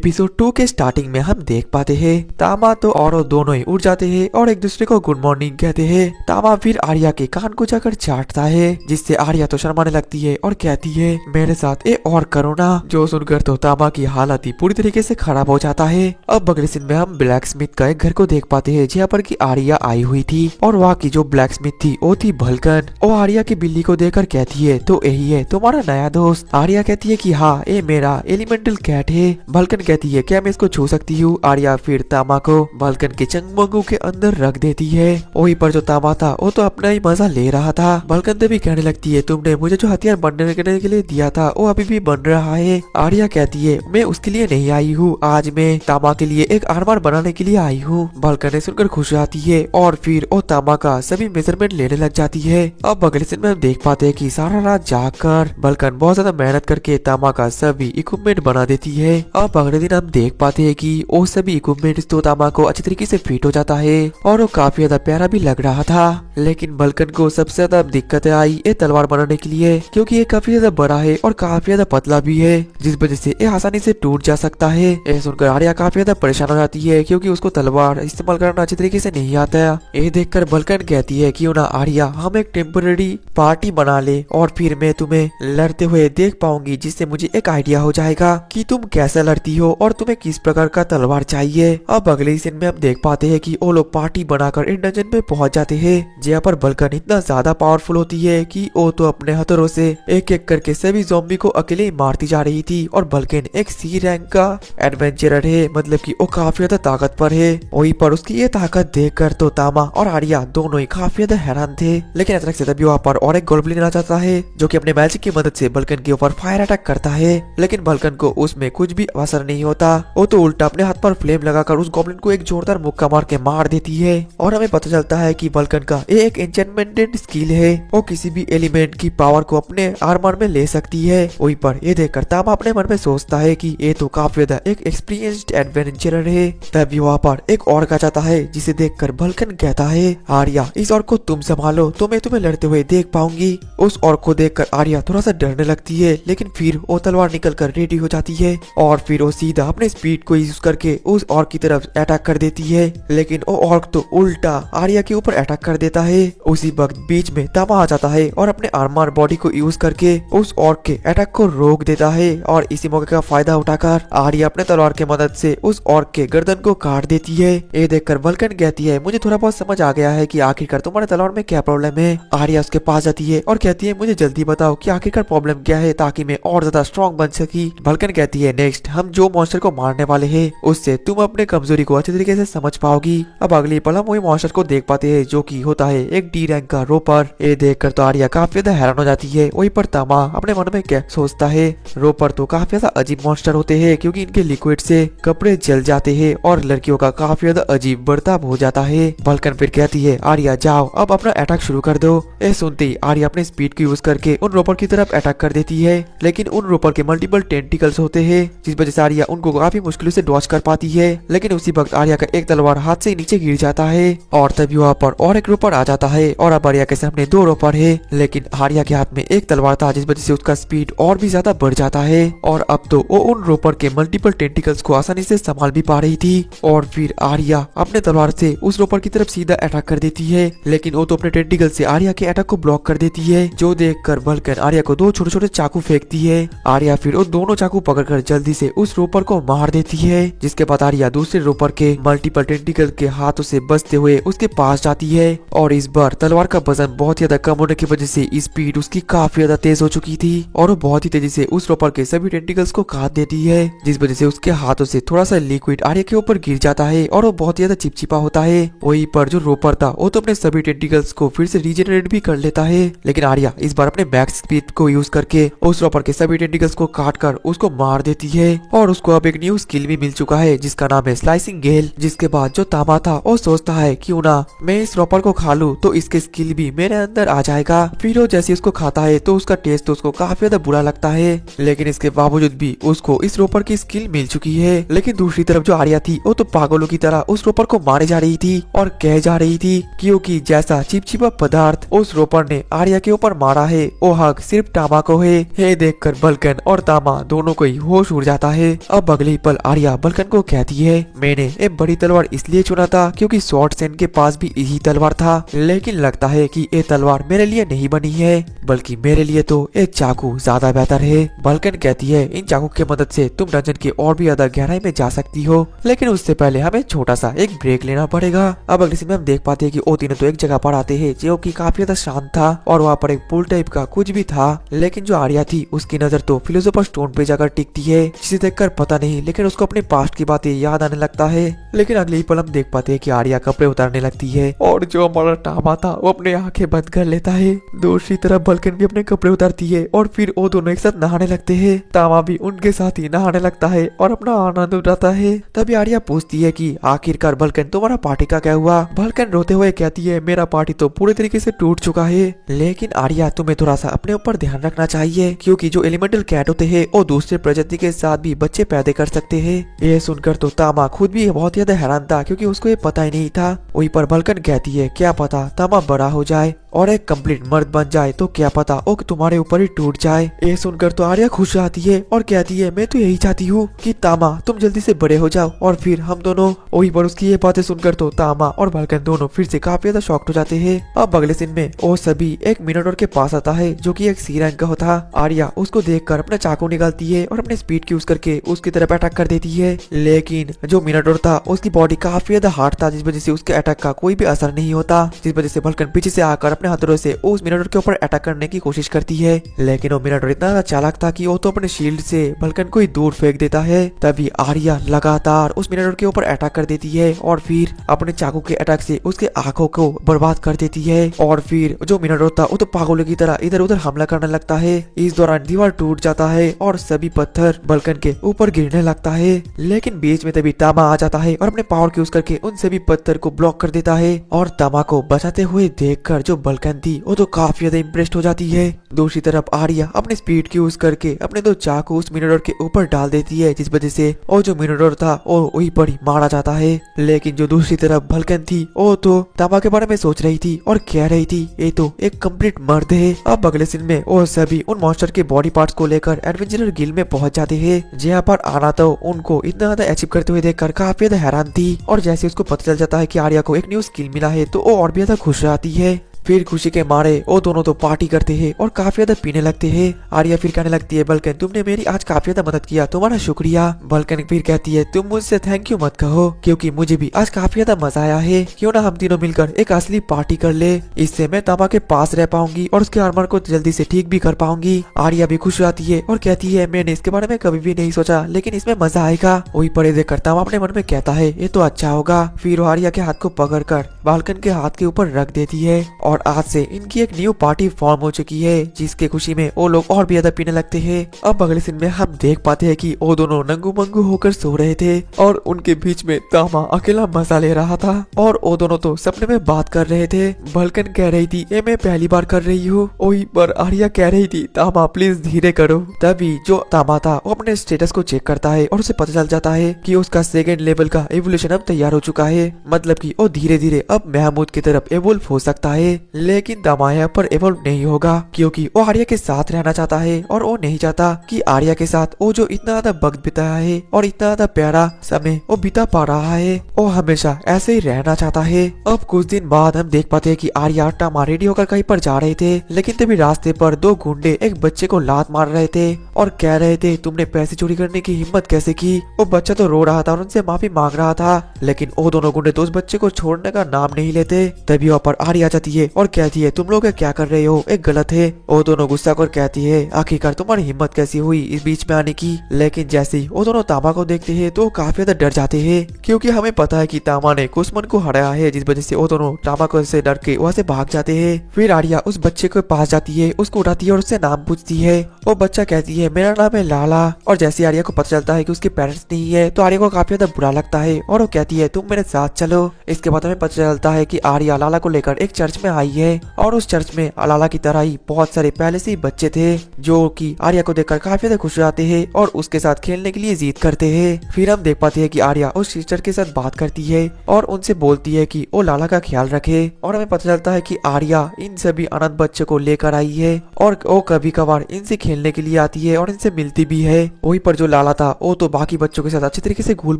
Episode 2 के starting में हम देख पाते हैं तामा तो औरो दोनों ही उठ जाते हैं और एक दूसरे को गुड मॉर्निंग कहते हैं। तामा फिर आर्या के कान को जाकर चाटता है जिससे आर्या तो शर्माने लगती है और कहती है मेरे साथ ये और करो ना। जो सुनकर तो तामा की हालत ही पूरी तरीके से खराब हो जाता है। अब अगले सीन में हम ब्लैक स्मिथ का एक घर को देख पाते हैं जहाँ पर की आर्या आई हुई थी और वहाँ की जो ब्लैक स्मिथ थी वो थी भलकन। वो आर्या की बिल्ली को देखकर कहती है तो यही है तुम्हारा नया दोस्त। आर्या कहती है कि हाँ ये मेरा एलिमेंटल कैट है। भलकन कहती है क्या मैं इसको छू सकती हूँ। आर्या फिर तामा को भलकन के चंगमंगू के अंदर रख देती है। वहीं पर जो तामा था वो तो अपना ही मजा ले रहा था। भलकन तो भी कहने लगती है तुमने मुझे जो हथियार बनने के लिए दिया था वो अभी भी बन रहा है। आर्या कहती है मैं उसके लिए नहीं आई हूँ, आज मैं तामा के लिए एक आर्मर बनाने के लिए आई हूँ। भलकन ने सुनकर खुश आती है और फिर वो तामा का सभी मेजरमेंट लेने लग जाती है। अब अगले दिन में हम देख पाते हैं कि सारा रात जागकर भलकन बहुत ज्यादा मेहनत करके तामा का सभी इक्विपमेंट बना देती है। अब अगले दिन हम देख पाते हैं कि वो सभी इक्विपमेंट तो तामा को अच्छी तरीके से फिट हो जाता है और वो काफी ज्यादा प्यारा भी लग रहा था। लेकिन भलकन को सबसे ज्यादा दिक्कत आई ये तलवार बनाने के लिए क्योंकि ये काफी ज्यादा बड़ा है और काफी ज्यादा पतला भी है जिस वजह से ये आसानी से टूट जा सकता है। ये सुनकर आर्या काफी ज्यादा परेशान हो जाती है क्योंकि उसको तलवार इस्तेमाल करना अच्छी तरीके से नहीं आता है। ये देखकर भलकन कहती है क्यों ना आर्या हम एक टेम्पररी पार्टी बना ले और फिर मैं तुम्हें लड़ते हुए देख पाऊंगी जिससे मुझे एक आइडिया हो जाएगा कि तुम कैसे लड़ती हो और तुम्हें किस प्रकार का तलवार चाहिए। अब अगले सीन में हम देख पाते हैं कि वो लोग पार्टी बनाकर इन डंजन में पहुंच जाते हैं जहाँ पर भलकन इतना ज्यादा पावरफुल होती है कि वो तो अपने हथौड़ों से एक एक करके सभी ज़ॉम्बी को अकेले ही मारती जा रही थी। और भलकन एक सी रैंक का एडवेंचरर है, मतलब कि वो काफी ज्यादा ताकतवर है। वहीं पर उसकी ये ताकत देखकर तो तामा और आर्या दोनों ही काफी ज्यादा हैरान थे। लेकिन अचानक से तभी वहाँ पर और एक गोब्लिन आ जाता है जो कि अपने मैजिक की मदद से भलकन के ऊपर फायर अटैक करता है। लेकिन भलकन को उसमें कुछ भी असर नहीं होता, वो तो उल्टा अपने हाथ पर फ्लेम लगाकर उस गॉब्लिन को एक जोरदार मुक्का मार के मार देती है। और हमें पता चलता है कि भलकन का ये एक एन्चेंटमेंट स्किल है, वो किसी भी एलिमेंट की पावर को अपने आर्मर में ले सकती है। वहीं पर ये देखकर तामा अपने मन में सोचता है कि ये तो काफी ज्यादा एक एक्सपीरियंस्ड एडवेंचरर है। तभी वहाँ पर एक ऑर्क आ जाता है जिसे देखकर भलकन कहता है आर्या इस ऑर्क को तुम संभालो तो मैं तुम्हें लड़ते हुए देख पाऊंगी। उस ऑर्क को देखकर आर्या थोड़ा सा डरने लगती है लेकिन फिर वो तलवार निकल कर रेडी हो जाती है और फिर वो सीधा अपने स्पीड को यूज करके उस ऑर्क की तरफ अटैक कर देती है। लेकिन वो ऑर्क तो उल्टा आर्या के ऊपर अटैक कर देता है। उसी वक्त बीच में तामा आ जाता है और अपने आर्मर बॉडी को यूज करके उस ऑर्क के अटैक को रोक देता है। और इसी मौके का फायदा उठाकर आर्या अपने तलवार की मदद से उस ऑर्क के गर्दन को काट देती है। ये देखकर भलकन कहती है मुझे थोड़ा बहुत समझ आ गया है कि आखिरकार तुम्हारे तलवार में क्या प्रॉब्लम है। आर्या उसके पास जाती है और कहती है मुझे जल्दी बताओ कि आखिरकार प्रॉब्लम क्या है ताकि मैं और ज्यादा स्ट्रॉन्ग बन सकी। भलकन कहती है नेक्स्ट हम जो मॉन्स्टर को मारने वाले हैं उससे तुम अपने कमजोरी को अच्छी तरीके से समझ पाओगी। अब अगली पल हम वही मॉन्स्टर को देख पाते हैं जो कि होता है एक डी रैंक का रोपर। ये देखकर तो आर्या काफी ज्यादा हैरान हो जाती है। वहीं पर तामा अपने मन में क्या सोचता है रोपर तो काफी ज्यादा अजीब मॉन्स्टर होते हैं क्योंकि इनके लिक्विड से कपड़े जल जाते हैं और लड़कियों का काफी ज्यादा अजीब बर्ताव हो जाता है। भलकन फिर कहती है आर्या जाओ अब अपना अटैक शुरू कर दो। ये सुनते ही आर्या अपने स्पीड को यूज करके उन रोपर की तरफ अटैक कर देती है लेकिन उन रोपर के मल्टीपल टेंटिकल्स होते हैं जिस वजह से आर्या उनको काफी मुश्किल से डॉज कर पाती है। लेकिन उसी वक्त आर्या का एक तलवार हाथ से नीचे गिर जाता है और तभी वहाँ पर और एक रोपर आ जाता है और अब आर्या के सामने दो रोपर है। लेकिन आर्या के हाथ में एक तलवार था जिस वजह से उसका स्पीड और भी ज्यादा बढ़ जाता है और अब तो वो उन रोपर के मल्टीपल टेंटिकल्स को आसानी से संभाल भी पा रही थी। और फिर आर्या अपने तलवार से उस रोपर की तरफ सीधा अटैक कर देती है लेकिन वो तो अपने टेंटिकल से आर्या के अटैक को ब्लॉक कर देती है जो देखकर भलकन आर्या को दो छोटे छोटे चाकू फेंकती है। आर्या फिर वो दोनों चाकू पकड़कर जल्दी से उस रोपर को मार देती है जिसके बाद आर्या दूसरे रोपर के मल्टीपल टेंटिकल के हाथों से बचते हुए उसके पास जाती है। और इस बार तलवार का वजन बहुत ज्यादा कम होने की वजह से स्पीड उसकी काफी ज्यादा तेज हो चुकी थी और वो बहुत ही तेजी से उस रोपर के सभी टेंटिकल्स को काट देती है जिस वजह से उसके हाथों से थोड़ा सा लिक्विड आर्या के ऊपर गिर जाता है और वो बहुत ज्यादा चिपचिपा होता है। वहीं पर जो रोपर था वो तो अपने सभी टेंटिकल्स को फिर से रीजनरेट भी कर लेता है लेकिन आर्या इस बार अपने मैक्स स्पीड को यूज करके उस रोपर के सभी टेंटिकल्स को काट कर उसको मार देती है। और उसको अब एक न्यू स्किल भी मिल चुका है जिसका नाम है स्लाइसिंग गेल। जिसके बाद जो तामा था वो सोचता है क्यों ना मैं इस रोपर को खा लूं तो इसके स्किल भी मेरे अंदर आ जाएगा। फिर वो जैसे उसको खाता है तो उसका टेस्ट तो उसको काफी ज्यादा बुरा लगता है लेकिन इसके बावजूद भी उसको इस रोपर की स्किल मिल चुकी है। लेकिन दूसरी तरफ जो आर्या थी वो तो पागलों की तरह उस रोपर को मारे जा रही थी और कह जा रही थी क्योंकि जैसा चिपचिपा पदार्थ उस रोपर ने आर्या के ऊपर मारा है वो हक सिर्फ तामा को है। ये देखकर भलकन और तामा दोनों को ही होश उड़ जाता है। अब अगले पल आर्या बलकन को कहती है, मैंने एक बड़ी तलवार इसलिए चुना था क्योंकि शॉर्ट सेन के पास भी यही तलवार था, लेकिन लगता है कि ये तलवार मेरे लिए नहीं बनी है, बल्कि मेरे लिए तो एक चाकू ज्यादा बेहतर है। बलकन कहती है, इन चाकू की मदद से तुम डंजन के और भी ज्यादा गहराई में जा सकती हो, लेकिन उससे पहले हमें छोटा सा एक ब्रेक लेना पड़ेगा। अब अगले सीन में हम देख पाते हैं कि वो तीनों तो एक जगह पर आते हैं जो कि काफी ज्यादा शांत था और वहाँ पर एक पुल टाइप का कुछ भी था, लेकिन जो आर्या थी उसकी नजर तो फिलोसोफर स्टोन पे जाकर टिकती है, जिसे देखकर पता नहीं लेकिन उसको अपने पास्ट की बातें याद आने लगता है। लेकिन अगले ही पल हम देख पाते हैं कि आर्या कपड़े उतारने लगती है और जो हमारा टामा था वो अपने आंखें बंद कर लेता है। दूसरी तरफ बलकन भी अपने कपड़े उतारती है और फिर वो दोनों एक साथ नहाने लगते हैं। तामा भी उनके साथ ही नहाने लगता है और अपना आनंद उठाता है। तभी आर्या पूछती है कि आखिरकार बलकन तुम्हारा पार्टी का क्या हुआ। बलकन रोते हुए कहती है, मेरा पार्टी तो पूरे तरीके से टूट चुका है, लेकिन आर्या तुम्हें थोड़ा सा अपने ऊपर ध्यान रखना चाहिए क्योंकि जो एलिमेंटल कैट होते हैं वो दूसरे प्रजाति के साथ भी बच्चे पैदा कर सकते हैं। ये सुनकर तो तामा खुद भी बहुत ज्यादा हैरान था क्योंकि उसको ये पता ही नहीं था। वहीं पर बलकन कहती है, क्या पता तामा बड़ा हो जाए और एक कंप्लीट मर्द बन जाए तो क्या पता वो तुम्हारे ऊपर ही टूट जाए। ये सुनकर तो आर्या खुश आती है और कहती है, मैं तो यही चाहती हूँ कि तामा तुम जल्दी से बड़े हो जाओ और फिर हम दोनों। वहीं पर उसकी ये बातें सुनकर तो तामा और बलकन दोनों फिर से काफी ज्यादा शॉक्ड हो जाते हैं। अब अगले सीन में वो सभी एक मिनोटोर के पास आता है जो कि एक सी रैंक का होता। आर्या उसको देखकर अपना चाकू निकालती है और अपने स्पीड की यूज करके उसकी तरफ अटैक कर देती है, लेकिन जो मिनोटोर था उसकी बॉडी काफी ज्यादा हार्ड था जिस वजह से उसके अटैक का कोई भी असर नहीं होता, जिस वजह से बलकन पीछे से आकर अपने हथौड़े से उस मिनोटोर के ऊपर अटैक करने की कोशिश करती है, लेकिन वो मिनोटोर इतना ज्यादा चालाक था कि वो तो अपने शील्ड से बलकन को ही दूर फेंक देता है। तभी आर्या लगातार उस मिनोटोर के ऊपर अटैक कर देती है और फिर अपने चाकू के अटैक से उसके आंखों को बर्बाद कर देती है और फिर जो मिनोटोर था वो तो पागलों की तरह इधर उधर हमला करने लगता है। इस दौरान दीवार टूट जाता है और सभी पत्थर बलकन के ऊपर गिरने लगता है, लेकिन बीच में तभी तामा आ जाता है और अपने पावर की यूज करके उन सभी पत्थर को ब्लॉक कर देता है और तामा को बचाते हुए देखकर जो बलकन थी वो तो काफी ज्यादा इम्प्रेस्ड हो जाती है। दूसरी तरफ आर्या अपने स्पीड की यूज करके अपने दो चाकू उस मिनोटोर के ऊपर डाल देती है, जिस वजह से वो जो मिनोटोर था वो वहीं पर ही मारा जाता है। लेकिन जो दूसरी तरफ बलकन थी वो तो तामा के बारे में सोच रही थी और कह रही थी ये तो एक कंप्लीट मर्द है। अब अगले सीन में वो सभी उन मॉन्स्टर के बॉडी पार्ट्स को लेकर एडवेंचरर गिल्ड में पहुंच जाते हैं, जहाँ पर आना तो उनको इतना ज्यादा अचीव करते हुए देखकर काफी ज्यादा हैरान थी और जैसे उसको पता चल जाता है कि आर्या को एक न्यू स्किल मिला है तो वो और भी ज्यादा खुश रहती है। फिर खुशी के मारे वो दोनों तो पार्टी करते हैं और काफी ज्यादा पीने लगते हैं। आर्या फिर कहने लगती है, बलकन तुमने मेरी आज काफी ज्यादा मदद किया, तुम्हारा शुक्रिया। बलकन फिर कहती है, तुम मुझसे थैंक यू मत कहो क्योंकि मुझे भी आज काफी ज्यादा मजा आया है, क्यों ना हम तीनों मिलकर एक असली पार्टी कर ले, इससे मैं तामा के पास रह पाऊंगी और उसके आर्मर को जल्दी से ठीक भी कर पाऊंगी। आर्या भी खुश रहती है और कहती है, मैंने इसके बारे में कभी भी नहीं सोचा लेकिन इसमें मजा आएगा। वही पड़े देखकर तामा अपने मन में कहता है ये तो अच्छा होगा। फिर वो आर्या के हाथ को पकड़कर बालकन के हाथ के ऊपर रख देती है और आज से इनकी एक न्यू पार्टी फॉर्म हो चुकी है, जिसके खुशी में वो लोग और भी ज्यादा पीने लगते हैं। अब अगले सीन में हम देख पाते हैं कि वो दोनों नंगू मंगू होकर सो रहे थे और उनके बीच में तामा अकेला मजा ले रहा था और वो दोनों तो सपने में बात कर रहे थे। बलकन कह रही थी, ये मैं पहली बार कर रही हूँ। वही पर आर्या कह रही थी, तामा प्लीज धीरे करो। तभी जो तामा था वो अपने स्टेटस को चेक करता है और उसे पता चल जाता है कि उसका सेकेंड लेवल का एवोल्यूशन अब तैयार हो चुका है, मतलब कि वो धीरे धीरे अब महमूद की तरफ एवोल्व हो सकता है। लेकिन तामा यहाँ पर एवोल्व नहीं होगा क्योंकि वो आर्या के साथ रहना चाहता है और वो नहीं चाहता कि आर्या के साथ वो जो इतना ज्यादा वक्त बिताया है और इतना ज्यादा प्यारा समय वो बिता पा रहा है, वो हमेशा ऐसे ही रहना चाहता है। अब कुछ दिन बाद हम देख पाते हैं कि आर्या और तामा रेडी होकर कहीं पर जा रहे थे, लेकिन तभी रास्ते पर दो गुंडे एक बच्चे को लात मार रहे थे और कह रहे थे, तुमने पैसे चोरी करने की हिम्मत कैसे की। वो बच्चा तो रो रहा था और उनसे माफी मांग रहा था, लेकिन वो दोनों गुंडे तो उस बच्चे को छोड़ने का नाम नहीं लेते। तभी वहाँ पर आर्या जाती है और कहती है, तुम लोग क्या कर रहे हो, एक गलत है। वो दोनों गुस्सा कर कहती है, आखिरकार तुम्हारी हिम्मत कैसी हुई इस बीच में आने की। लेकिन जैसे ही वो दोनों तामा को देखते हैं तो काफी ज्यादा डर जाते हैं क्योंकि हमें पता है कि तामा ने कुसमन को हराया है, जिस वजह से वो दोनों तामा को से डर के वहाँ से भाग जाते हैं। फिर आर्या उस बच्चे के पास जाती है, उसको उठाती है और उससे नाम पूछती है। वो बच्चा कहती है, मेरा नाम है लाला। और जैसे आर्या को पता चलता है कि उसके पेरेंट्स नहीं है तो आर्या को काफी ज्यादा बुरा लगता है और वो कहती है, तुम मेरे साथ चलो। इसके बाद हमें पता चलता है कि आर्या लाला को लेकर एक चर्च में आई है और उस चर्च में लाला की तरह ही बहुत सारे पहले से ही बच्चे थे जो कि आर्या को देखकर काफी ज्यादा खुश हो जाते हैं और उसके साथ खेलने के लिए जिद करते हैं। फिर हम देख पाते हैं कि आर्या उस सिस्टर के साथ बात करती है और उनसे बोलती है कि वो लाला का ख्याल रखे और हमें पता चलता है कि आर्या इन सभी अनाथ बच्चों को लेकर आई है और वो कभी कभार इनसे खेलने के लिए आती है और इनसे मिलती भी है। वहीं पर जो लाला था वो तो बाकी बच्चों के साथ अच्छी तरीके से घुल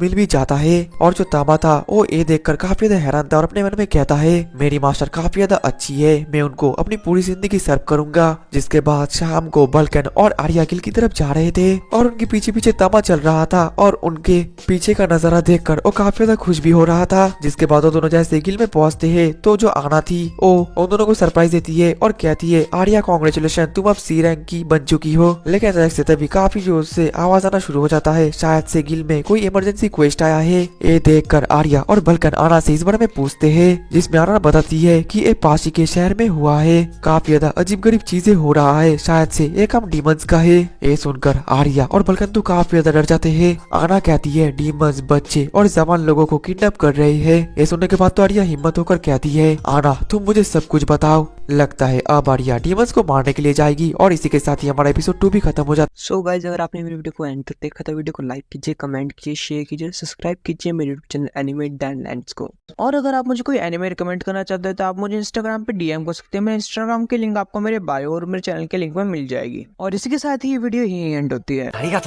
मिल भी जाता है और जो तामा था वो ये देखकर काफी ज्यादा हैरान था और अपने मन में कहता है मेरी मास्टर काफी ज्यादा अच्छी है, मैं उनको अपनी पूरी जिंदगी सर्व करूंगा। जिसके बाद शाम को बल्कन और आर्या गिल की तरफ जा रहे थे और उनके पीछे पीछे तामा चल रहा था और उनके पीछे का नजारा देखकर वो काफी ज्यादा खुश भी हो रहा था। जिसके बाद वो दोनों जैसे गिल में पहुंचते हैं तो जो आना थी वो उन दोनों को सरप्राइज देती है और कहती है आर्या कांग्रेचुलेशन, तुम अब सी रैंक की बन चुकी हो। लेकिन अचानक से तभी काफी जोर से आवाज आना शुरू हो जाता है, शायद से गिल में कोई इमरजेंसी क्वेस्ट आया है। ये देखकर आर्या और बल्कन आना से इस बारे में पूछते हैं जिसमें आना बताती है कि ये पासी के शहर में हुआ है, काफी ज्यादा अजीब गरीब चीजें हो रहा है, शायद से ये काम डीमंस का है। ये सुनकर आर्या और बल्कन तो काफी ज्यादा डर जाते हैं। आना कहती है डीमंस बच्चे और जवान लोगों को किडनैप कर रहे हैं। ये सुनने के बाद तो आर्या हिम्मत होकर कहती है आना तुम मुझे सब कुछ बताओ। लगता है अब आर्या डीमंस को मारने के लिए जाएगी और इसी के साथ ही हमारा एपिसोड 2 भी खत्म हो जाता। सो गाइज, अगर आपने मेरी वीडियो को एंड तक देखा तो वीडियो को लाइक कीजिए, कमेंट कीजिए, शेयर कीजिए, सब्सक्राइब कीजिए मेरे YouTube channel animate than lands को। और अगर आप मुझे कोई एनिमे रिकमेंड करना चाहते हैं तो आप मुझे इंस्टाग्राम पे डीएम कर सकते हैं। मेरे इंस्टाग्राम की लिंक आपको मेरे बायो और मेरे चैनल के लिंक में मिल जाएगी। और इसी के साथ ही ये वीडियो यही एंड होती है। ありが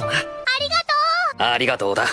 とうだ。